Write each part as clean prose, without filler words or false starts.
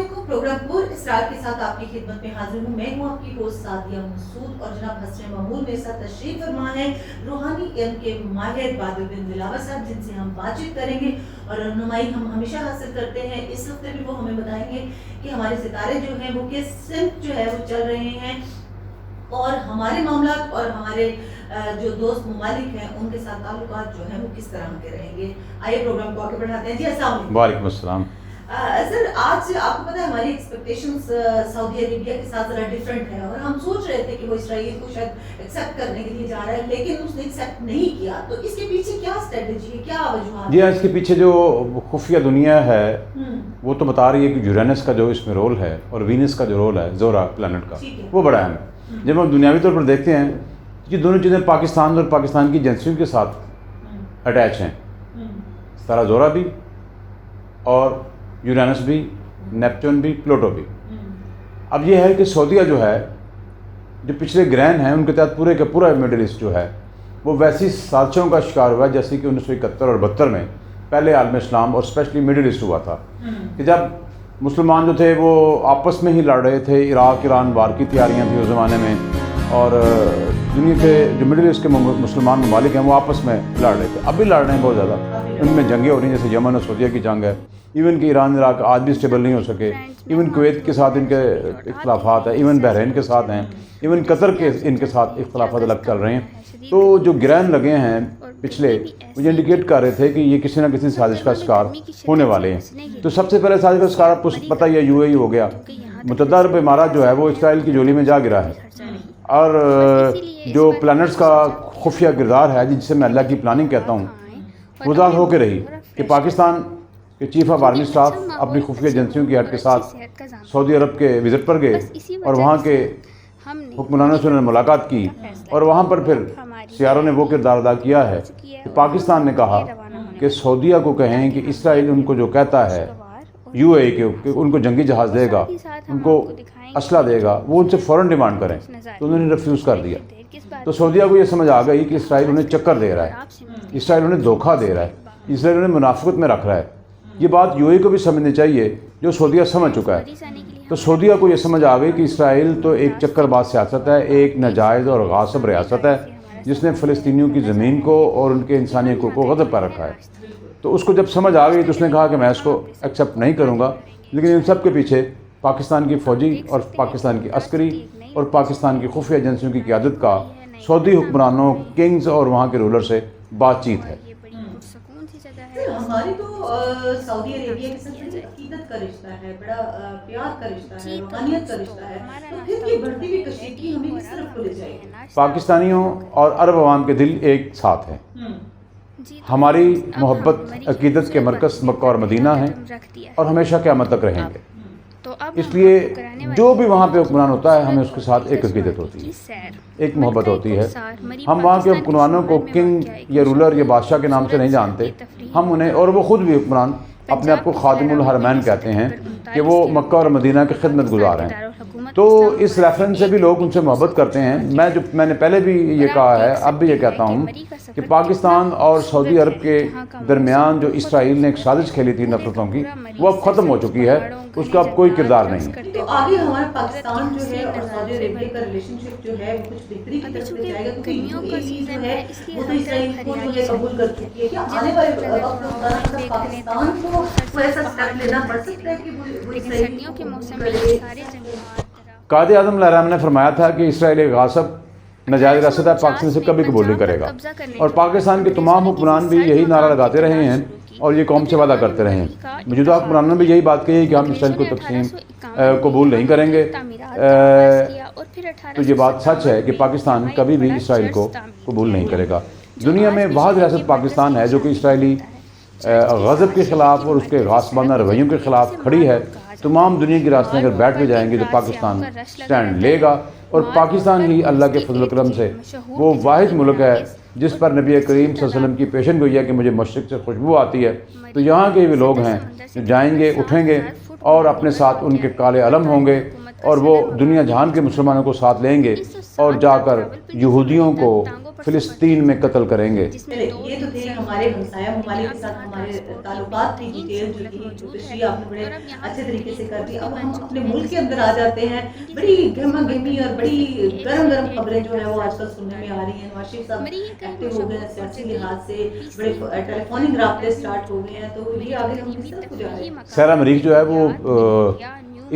علیکم، پروگرام پور اسرار کے ساتھ آپ کی خدمت میں حاضر ہوں. میں ہوں آپ کی ہوسٹ سعدیہ مسعود اور جناب حسن معمول میرے ساتھ تشریف فرما ہے روحانی علم کے ماہر بادل بن دلاور صاحب، جن سے ہم بات چیت کریں گے اور رہنمائی ہم ہمیشہ حاصل کرتے ہیں. اس ہفتے بھی وہ ہمیں بتائیں گے کہ ہمارے ستارے جو ہیں وہ کس سمت جو ہے وہ چل رہے ہیں اور ہمارے معاملات اور ہمارے جو دوست ممالک ہیں ان کے ساتھ تعلقات جو ہیں وہ کس طرح کے رہیں گے. آئیے پروگرام کو آگے بڑھاتے ہیں. جی السلام علیکم. وعلیکم السلام. سر، آج آپ کو پتہ ہے ہماری ایکسپیکٹیشنز سعودی عربیہ کے ساتھ ذرا ڈفرینٹ ہے اور ہم سوچ رہے تھے کہ وہ اسرائیل کو شاید ایکسیپٹ کرنے کے لیے جا رہا ہے، لیکن اس نے ایکسیپٹ نہیں کیا. تو اس کے پیچھے کیا اسٹریٹجی ہے، کیا وجوہات؟ جی، اس کے پیچھے جو خفیہ دنیا ہے وہ تو بتا رہی ہے کہ یورینس کا جو اس میں رول ہے اور وینس کا جو رول ہے زورا پلانٹ کا، وہ بڑا اہم ہے. جب ہم دنیاوی طور پر دیکھتے ہیں یہ دونوں چیزیں پاکستان اور پاکستان کی ایجنسیوں کے ساتھ اٹیچ ہیں. ستارہ زورا بھی اور یورینس بھی، نیپچون بھی، پلوٹو بھی. اب یہ ہے کہ سعودیہ جو ہے جو پچھلے گرین ہیں ان کے تحت پورے کا پورا مڈل ایسٹ جو ہے وہ ویسی سازشوں کا شکار ہوا جیسے کہ 1971 اور 72 میں پہلے عالم اسلام اور اسپیشلی مڈل ایسٹ ہوا تھا کہ جب مسلمان جو تھے وہ آپس میں ہی لڑ رہے تھے. عراق ایران وار کی تیاریاں تھیں اس زمانے میں اور دنیا کے جو مڈل ایسٹ کے مسلمان ممالک ہیں وہ آپس میں لڑ رہے تھے. اب بھی لڑ رہے ہیں بہت زیادہ. ان میں جنگیں ہو رہی ہیں جیسے یمن اور سعودیہ کی جنگ ہے. ایون کہ ایران عراق آج بھی اسٹیبل نہیں ہو سکے. ایون کویت کے ساتھ ان کے اختلافات ہیں، ایون بحرین کے ساتھ ہیں، ایون قطر کے ان کے ساتھ اختلافات الگ چل رہے ہیں. تو جو گرین لگے ہیں پچھلے وہ یہ انڈیکیٹ کر رہے تھے کہ یہ کسی نہ کسی سازش کا شکار ہونے والے ہیں. تو سب سے پہلے سازش کا شکار آپ کو پتہ ہی ہے یو اے ای ہو گیا. متحدہ عرب امارات جو ہے وہ اسرائیل کی جولی میں جا گرا ہے اور جو پلانٹس کا خفیہ کردار ہے جسے میں اللہ کی پلاننگ کہتا ہوں وہ ظاہر ہو کے رہی کہ پاکستان کہ چیف آف آرمی اسٹاف اپنی خفیہ ایجنسیوں کی ہیڈ کے ساتھ سعودی عرب کے وزٹ پر گئے اور وہاں کے حکمرانوں سے انہوں نے ملاقات کی اور وہاں پر پھر سیاروں نے وہ کردار ادا کیا ہے کہ پاکستان نے کہا کہ سعودیہ کو کہیں کہ اسرائیل ان کو جو کہتا ہے یو اے کے ان کو جنگی جہاز دے گا، ان کو اسلحہ دے گا، وہ ان سے فوراً ڈیمانڈ کریں. تو انہوں نے ریفیوز کر دیا. تو سعودیہ کو یہ سمجھ آ گئی کہ اسرائیل انہیں چکر دے رہا ہے، اسرائیل انہیں دھوکہ دے رہا ہے، اسرائیل انہیں منافقت میں رکھ رہا ہے. یہ بات یو اے کو بھی سمجھنی چاہیے جو سعودیہ سمجھ چکا ہے. تو سعودیہ کو یہ سمجھ آ گئی کہ اسرائیل تو ایک چکر باز سیاست ہے، ایک ناجائز اور غاصب ریاست ہے جس نے فلسطینیوں کی زمین کو اور ان کے انسانی حقوق کو غضب پر رکھا ہے. تو اس کو جب سمجھ آ گئی تو اس نے کہا کہ میں اس کو ایکسیپٹ نہیں کروں گا. لیکن ان سب کے پیچھے پاکستان کی فوجی اور پاکستان کی عسکری اور پاکستان کی خفیہ ایجنسیوں کی قیادت کا سعودی حکمرانوں، کنگز اور وہاں کے رولر سے بات چیت ہے. ہماری تو سعودی عربیہ کے ساتھ بڑی عقیدت کا رشتہ ہے، بڑا پیار کا رشتہ ہے، روحانیت کا رشتہ ہے. تو پھر یہ بڑھتی ہوئی کشیدگی ہمیں کس طرف کو لے جائے گی؟ پاکستانیوں اور عرب عوام کے دل ایک ساتھ ہیں. ہماری محبت عقیدت کے مرکز مکہ اور مدینہ ہیں اور ہمیشہ قیامت تک رہیں گے. اس لیے جو بھی وہاں پہ حکمران ہوتا ہے ہمیں اس کے ساتھ ایک عقیدت ہوتی ہے، ایک محبت ہوتی ہے. ہم وہاں کے حکمرانوں کو کنگ یا رولر یا بادشاہ کے نام سے نہیں جانتے. ہم انہیں، اور وہ خود بھی حکمران اپنے آپ کو خادم الحرمین کہتے ہیں کہ وہ مکہ اور مدینہ کے خدمت گزار ہیں. تو اس ریفرنس سے بھی لوگ ان سے محبت کرتے ہیں. میں نے پہلے بھی یہ کہا ہے، اب بھی یہ کہتا ہوں کہ پاکستان اور سعودی عرب کے درمیان جو اسرائیل نے ایک سازش کھیلی تھی نفرتوں کی وہ اب ختم ہو چکی ہے. اس کا اب کوئی کردار نہیں. تو آگے ہمارا پاکستان جو ہے اور سعودی عربیہ کا ریلیشن شپ جو ہے وہ کچھ بہتری کی طرف لے جائے گا کیونکہ یو اے ای جو ہے وہ تو اسرائیل کو جو ہے قبول کر چکی ہے. کیا آنے والے وقت میں پاکستان کو کوئی ایسا اسٹیپ لینا پڑ سکتا ہے کہ وہ اسرائیل کے موسم میں؟ قائد اعظم علیہ السلام نے فرمایا تھا کہ اسرائیل ایک غاصب ناجائز ریاست ہے، پاکستان سے کبھی قبول نہیں کرے گا. اور پاکستان کے تمام حکمران بھی یہی نعرہ لگاتے رہے ہیں اور یہ قوم سے وعدہ کرتے رہے ہیں. موجودہ حکمرانوں نے بھی یہی بات کہی ہے کہ ہم اسرائیل کو تقسیم قبول نہیں کریں گے. تو یہ بات سچ ہے کہ پاکستان کبھی بھی اسرائیل کو قبول نہیں کرے گا. دنیا میں واحد ریاست پاکستان ہے جو کہ اسرائیلی غضب کے خلاف اور اس کے غاصبانہ رویوں کے خلاف کھڑی ہے. تمام دنیا کی ریاستیں اگر بیٹھ بھی جائیں گی تو پاکستان سٹینڈ لے گا. اور پاکستان ہی اللہ کے فضل و کرم سے وہ واحد ملک ہے جس پر نبی کریم صلی اللہ علیہ وسلم کی پیشن گوئی ہے کہ مجھے مشرق سے خوشبو آتی ہے. تو یہاں کے بھی لوگ ہیں جو جائیں گے، اٹھیں گے اور اپنے ساتھ ان کے کالے علم ہوں گے اور وہ دنیا جہان کے مسلمانوں کو ساتھ لیں گے اور جا کر یہودیوں کو فلسطین میں قتل کریں گے. یہ تو تھے ہمارے ہمسایہ ممالک کے ساتھ ہمارے تعلقات کی ڈیٹیل جو تھی تشریح آپ نے بڑے اچھے طریقے سے کر دی. اب ہم اپنے ملک کے اندر آ جاتے ہیں. بڑی گہما گہمی اور بڑی گرم گرم خبریں جو ہے وہ آج کل سننے میں آ رہی ہیں. نواز شریف صاحب ایکٹیو ہو گئے ہیں سیاسی لحاظ سے, بڑے ٹیلی فوننگ رابطے اسٹارٹ ہو گئے ہیں. تو یہ آگے ہم کس طرح کو جا رہے ہیں؟ سیرا مریخ جو ہے وہ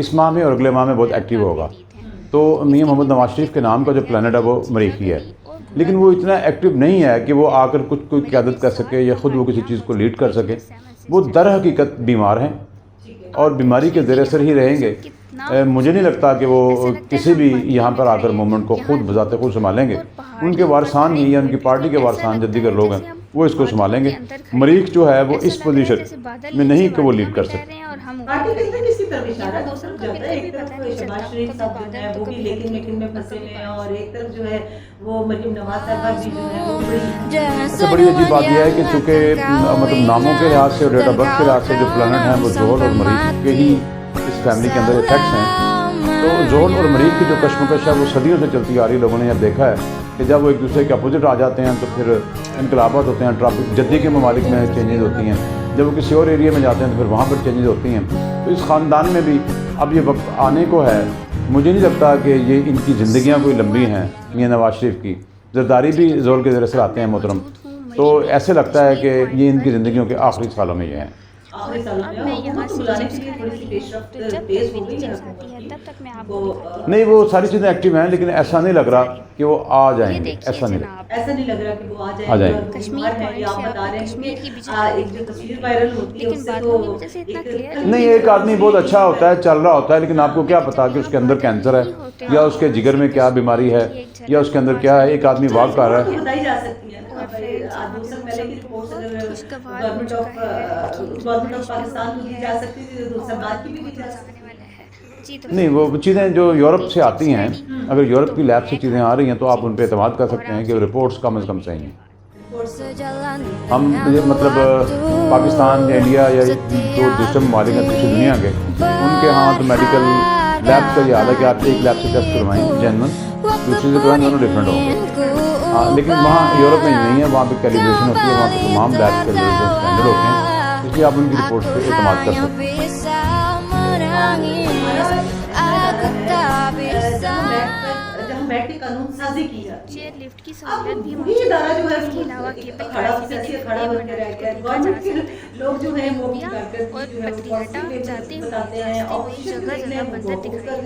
اس ماہ میں اور اگلے ماہ میں بہت ایکٹیو ہوگا. تو میاں محمد نواز شریف کے نام کا جو پلانٹ ہے وہ مریخ ہی ہے, لیکن وہ اتنا ایکٹیو نہیں ہے کہ وہ آ کر کچھ کوئی قیادت کر سکے یا خود وہ کسی چیز کو لیڈ کر سکے. وہ در حقیقت بیمار ہیں اور بیماری کے زیر اثر ہی رہیں گے. مجھے نہیں لگتا کہ وہ کسی بھی یہاں پر آ کر موومنٹ کو خود بذات خود سنبھالیں گے. ان کے وارثان ہی یا ان کی پارٹی کے وارثان جو دیگر لوگ ہیں وہ اس کو سنبھالیں گے. مریخ جو ہے وہ اس پوزیشن میں نہیں کہ وہ لیڈ کر سکتے. پارٹی کے اندر کسی طرف اشارہ جاتا ہے. ایک طرف شہباز شریف صاحب جو ہے وہ بھی لیکن میں پھنسے ہوئے ہیں, اور ایک طرف جو ہے وہ مریم نواز صاحبہ بھی جو ہے وہ بڑی عجیب بات یہ ہے کہ چونکہ مطلب ناموں کے لحاظ سے اور ڈیٹ آف برتھ کے لحاظ سے جو پلانٹ ہیں وہ زحل اور مریخ کے ہی اس فیملی کے اندر افیکٹس ہیں. تو زحل اور مریخ کی جو کشمکش ہے وہ صدیوں سے چلتی آ رہی. لوگوں نے اب دیکھا ہے کہ جب وہ ایک دوسرے کے اپوزٹ آ جاتے ہیں تو پھر انقلابات ہوتے ہیں. ٹرافک جدی کے ممالک میں چینجز ہوتی ہیں, جب وہ کسی اور ایریا میں جاتے ہیں تو پھر وہاں پر چینجز ہوتی ہیں. تو اس خاندان میں بھی اب یہ وقت آنے کو ہے. مجھے نہیں لگتا کہ یہ ان کی زندگیاں کوئی لمبی ہیں. میاں نواز شریف کی زرداری بھی زحل کے زیر اثر آتے ہیں محترم, تو ایسے لگتا ہے کہ یہ ان کی زندگیوں کے آخری سالوں میں یہ ہیں. نہیں وہ ساری چیزیں ایکٹیو ہیں, لیکن ایسا نہیں لگ رہا کہ وہ آ جائیں گے. ایسا نہیں لگ رہا کہ وہ آ جائیں گے. کشمیر نہیں, ایک آدمی بہت اچھا ہوتا ہے, چل رہا ہوتا ہے, لیکن آپ کو کیا پتا کہ اس کے اندر کینسر ہے یا اس کے جگر میں کیا بیماری ہے یا اس کے اندر کیا ہے. ایک آدمی واک کر رہا ہے. نہیں وہ چیزیں جو یورپ سے آتی ہیں, اگر یورپ کی لیب سے چیزیں آ رہی ہیں تو آپ ان پہ اعتماد کر سکتے ہیں کہ رپورٹس کم از کم صحیح ہیں. ہم مطلب پاکستان یا انڈیا یا جو دوسرے ممالک ہیں دوسری دنیا کے, ان کے ہاں تو میڈیکل لیب کا یہ حال ہے کہ آپ ایک لیب سے ٹیسٹ کروائیں جینون, دوسری سے کروائیں, دونوں ڈفرینٹ ہوں گے. لیکن وہاں یورپ میں نہیں ہے, وہاں پہ کیلیبریشن ہوتی ہے, وہاں پہ تمام لیب کے اسٹینڈرڈ ہوتے ہیں, اس لیے آپ ان کی رپورٹس پہ اعتماد کر سکتے ہیں. بیٹھ کے قانون سازی کی جاتی ہے. اب وہی ادارہ جو ہے کھڑا ہو کے رہ گیا. گورنمنٹ کے لوگ جو ہیں وہ بتاتے ہیں.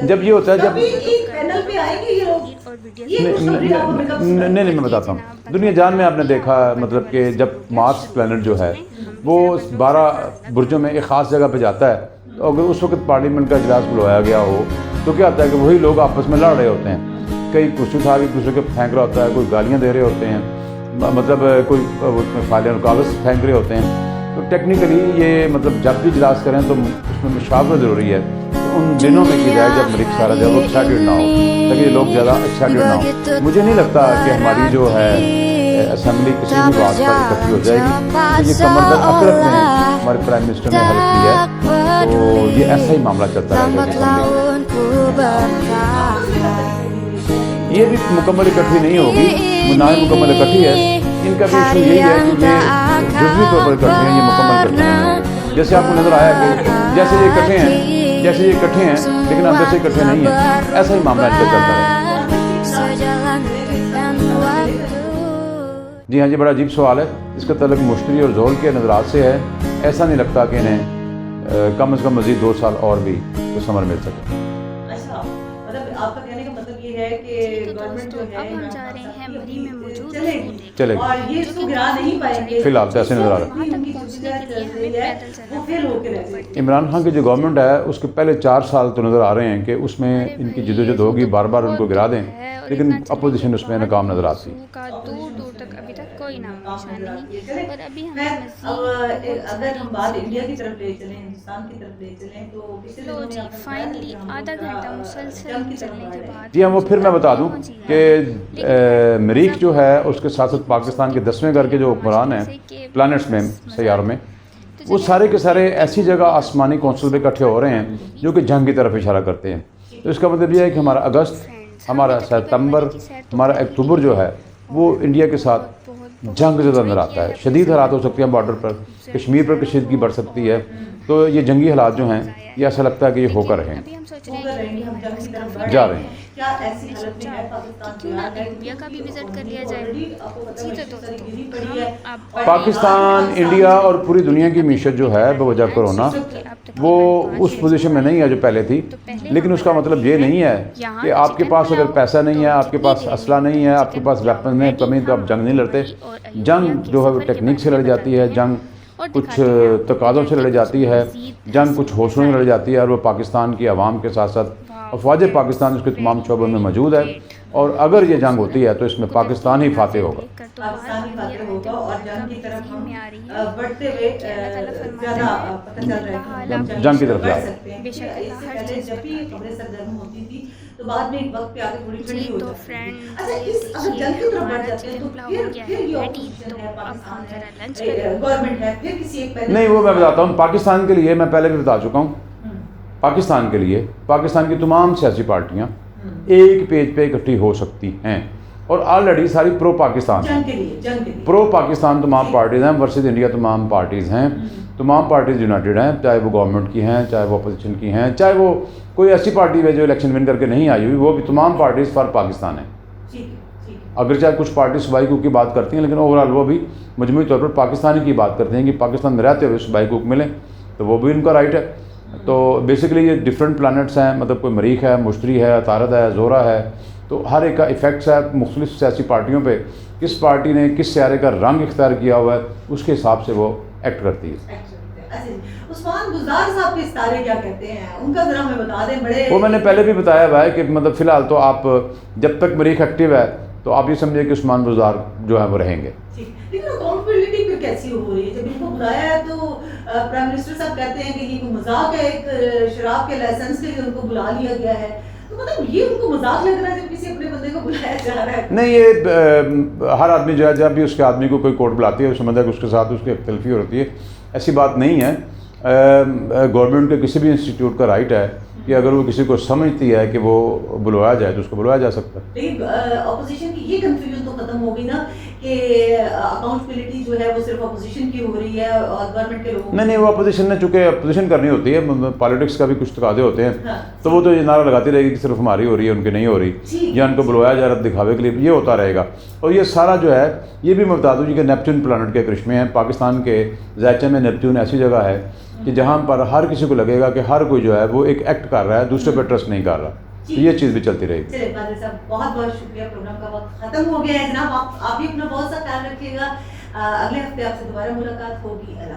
جب یہ ہوتا ہے جب پینل پہ آئیں گے یہ لوگ, نہیں میں بتاتا ہوں. دنیا جان میں آپ نے دیکھا مطلب کہ جب مارس پلانٹ جو ہے وہ 12 برجوں میں ایک خاص جگہ پہ جاتا ہے, تو اگر اس وقت پارلیمنٹ کا اجلاس بلوایا گیا ہو تو کیا ہوتا ہے کہ وہی لوگ آپس میں لڑ رہے ہوتے ہیں. کئی کرسی اٹھا کے دوسرے کے پھینک رہا ہوتا ہے, کوئی گالیاں دے رہے ہوتے ہیں, مطلب کوئی اس میں فائلیں اور کاغذ پھینک رہے ہوتے ہیں. تو ٹیکنیکلی یہ مطلب جب بھی اجلاس کریں تو اس میں مشاورت ضروری ہے. تو ان دنوں میں کی جائے جب ملک سارا جب وہ ایکسائٹیڈ نہ ہو, تاکہ یہ لوگ زیادہ ایکسائٹیڈ نہ ہو. مجھے نہیں لگتا کہ ہماری جو ہے اسمبلی کسی بھی بات پر اکٹھی ہو جائے گی. تو یہ کمر در اقرب میں ہمارے پرائم منسٹر نے حل کی ہے, تو یہ ایسا ہی معاملہ چلتا رہے گا. یہ بھی مکمل اکٹھی نہیں ہوگی, نہ مکمل اکٹھی ہے. ان کا بھی ایشو یہی ہے کہ یہ جزوی طور پر اکٹھے ہیں, یہ مکمل اکٹھے نہیں ہیں. جیسے آپ کو نظر آیا کہ جیسے یہ اکٹھے ہیں لیکن اندر سے اکٹھے نہیں ہیں, ایسا ہی معاملہ ان کا چلتا رہے. جی ہاں, جی بڑا عجیب سوال ہے. اس کا تعلق مشتری اور زحل کے نظرات سے ہے. ایسا نہیں لگتا کہ انہیں کم از کم مزید 2 سال اور بھی تو ثمر مل سکے. اچھا, مطلب آپ کا کہنے کا مطلب یہ ہے کہ گورنمنٹ جو ہے ہم جا رہے ہیں مری میں موجود چلے گی, اور یہ اس کو گرا نہیں پائیں گے. فی الحال تو ایسے نظر آ رہا ہے. عمران خان کی جو گورنمنٹ ہے اس کے پہلے 4 سال تو نظر آ رہے ہیں کہ اس میں ان کی جدوجہد ہوگی, بار بار ان کو گرا دیں, لیکن اپوزیشن اس میں ناکام نظر آتی. دور دور تک ابھی تک کوئی نام نشان نہیں. اور ابھی اگر ہم بات انڈیا کی طرف لے چلیں, ہندوستان کی طرف لے چلیں, تو فائنلی آدھا گھنٹہ مسلسل چلنے کے بعد جی ہاں, وہ پھر میں بتا دوں کہ مریخ جو ہے اس کے ساتھ ساتھ پاکستان کے 10ویں گھر کے جو حکمران ہیں پلانٹس میں, سیاروں میں, وہ سارے کے سارے ایسی جگہ آسمانی کونسل پہ اکٹھے ہو رہے ہیں جو کہ جنگ کی طرف اشارہ کرتے ہیں. تو اس کا مطلب یہ ہے کہ ہمارا اگست, ہمارا ستمبر, ہمارا اکتوبر جو ہے وہ انڈیا کے ساتھ جنگ زدہ نظر آتا ہے. شدید حالات ہو سکتے ہیں بارڈر پر, کشمیر پر کشیدگی بڑھ سکتی ہے, تو یہ جنگی حالات جو ہیں یہ ایسا لگتا ہے کہ یہ ہو کر رہے ہیں, جا رہے ہیں. کیا ایسی حالت میں ہے پاکستان انڈیا کا بھی وزٹ کر لیا جائے. جی تو دوستوں پاکستان, انڈیا اور پوری دنیا کی معیشت جو ہے بوجہ کرونا وہ اس پوزیشن میں نہیں ہے جو پہلے تھی, لیکن اس کا مطلب یہ نہیں ہے کہ آپ کے پاس اگر پیسہ نہیں ہے, آپ کے پاس اسلحہ نہیں ہے, آپ کے پاس ویپن نہیں کمی, تو آپ جنگ نہیں لڑتے. جنگ جو ہے وہ ٹیکنیک سے لڑ جاتی ہے, جنگ کچھ تقاضوں سے لڑ جاتی ہے, جنگ کچھ حوصلوں سے لڑ جاتی ہے, اور وہ پاکستان کی عوام کے ساتھ ساتھ افواج پاکستان اس کے تمام شعبوں میں موجود ہے. اور اگر یہ جنگ ہوتی ہے تو اس میں پاکستان ہی فاتح ہوگا. پاکستان ہی فاتح ہوگا اور جنگ کی طرف ہم بڑھتے ہوئے زیادہ پتہ چل رہا ہے کہ جنگ کی طرف جا سکتے ہیں. اس سے پہلے جب بھی خبریں سرگرم ہوتی تھی تو بعد میں ایک وقت پہ آگے تھوڑی ٹھنڈی ہو جاتی ہے. اچھا, اگر جنگ کی طرف بڑھ جاتے ہیں تو پھر یہ اپوزیشن ہے, پاکستان ہے, گورنمنٹ ہے, پھر کسی ایک پہلے نہیں, وہ میں بتاتا ہوں. پاکستان کے لیے میں پہلے بھی بتا چکا ہوں, پاکستان کے لیے پاکستان کی تمام سیاسی پارٹیاں ایک پیج پہ اکٹھی ہو سکتی ہیں, اور آلریڈی ساری پرو پاکستان پرو پاکستان تمام پارٹیز ہیں ورسز انڈیا تمام پارٹیز ہیں. تمام پارٹیز یونائٹڈ ہیں, چاہے وہ گورنمنٹ کی ہیں, چاہے وہ اپوزیشن کی ہیں, چاہے وہ کوئی ایسی پارٹی ہے جو الیکشن ون کر کے نہیں آئی ہوئی, وہ بھی تمام پارٹیز فار پاکستان ہیں. اگرچہ کچھ پارٹیز صوبائی حقوق کی بات کرتی ہیں, لیکن اوور آل وہ بھی مجموعی طور پر پاکستانی کی بات کرتے ہیں کہ پاکستان میں رہتے ہوئے صوبائی حقوق ملیں, تو وہ بھی ان کا رائٹ ہے. تو بیسیکلی یہ ڈفرینٹ پلانٹس ہیں, مطلب کوئی مریخ ہے, مشتری ہے, عطارد ہے, زہرہ ہے, تو ہر ایک کا ایفیکٹس ہے مختلف سیاسی پارٹیوں پہ. کس پارٹی نے کس سیارے کا رنگ اختیار کیا ہوا ہے اس کے حساب سے وہ ایکٹ کرتی ہے. عثمان گلزار صاحب کے ستارے کیا کہتے ہیں, ان کا ذرا ہمیں بتا دیں. بڑے وہ میں نے پہلے بھی بتایا ہوا ہے کہ مطلب فی الحال تو آپ جب تک مریخ ایکٹیو ہے تو آپ یہ سمجھے کہ عثمان گلزار جو ہے وہ رہیں گے. لیکن اکاؤنٹیبلٹی پھر کیسی ہو رہی ہے؟ جب ان کو بلایا ہے تو پرائم منسٹر صاحب کہتے ہیں کہ یہ کوئی مذاق ہے, ایک شراب کے لائسنس کے لیے ان کو بلا لیا گیا ہے, تو مطلب یہ ان کو مذاق لگ رہا ہے جب کسی اپنے بندے کو بلایا جا رہا ہے. نہیں, یہ ہر آدمی جو ہے جب بھی اس کے آدمی کو کوئی کورٹ بلاتی ہے, سمجھتا ہے کہ اس کے ساتھ اس کی اختلافی ہوتی ہے. ایسی بات نہیں ہے. گورنمنٹ کے کسی بھی انسٹیٹیوٹ کا رائٹ ہے کہ اگر وہ کسی کو سمجھتی ہے کہ وہ بلوایا جائے تو اس کو بلوایا جا سکتا ہے. لیکن اپوزیشن کی یہ کنفیوژن تو ختم ہوگی نا کہ اکاؤنٹیبلٹی جو ہے وہ صرف اپوزیشن کی ہو رہی ہے اور گورنمنٹ کے لوگوں. نہیں, وہ اپوزیشن نے چونکہ اپوزیشن کرنی ہوتی ہے, پالیٹکس کا بھی کچھ تقاضے ہوتے ہیں, تو وہ تو یہ نعرہ لگاتی رہے گی کہ صرف ہماری ہو رہی ہے, ان کی نہیں ہو رہی, یا ان کو بلوایا جا رہا دکھاوے کے لیے, یہ ہوتا رہے گا. اور یہ سارا جو ہے یہ بھی میں بتا دوں کہ نیپچون پلانٹ کے کرشمے ہیں. پاکستان کے ذائچہ میں نیپچون ایسی جگہ ہے کہ جہاں پر ہر کسی کو لگے گا کہ ہر کوئی جو ہے وہ ایک ایکٹ کر رہا ہے, دوسرے پہ ٹرسٹ نہیں کر رہا. یہ چیز بھی چلتی رہے گی. چلے قادر صاحب, بہت بہت شکریہ, پروگرام کا وقت ختم ہو گیا ہے جناب. آپ بھی اپنا بہت سا خیال رکھیے گا. اگلے ہفتے آپ سے دوبارہ ملاقات ہوگی. اللہ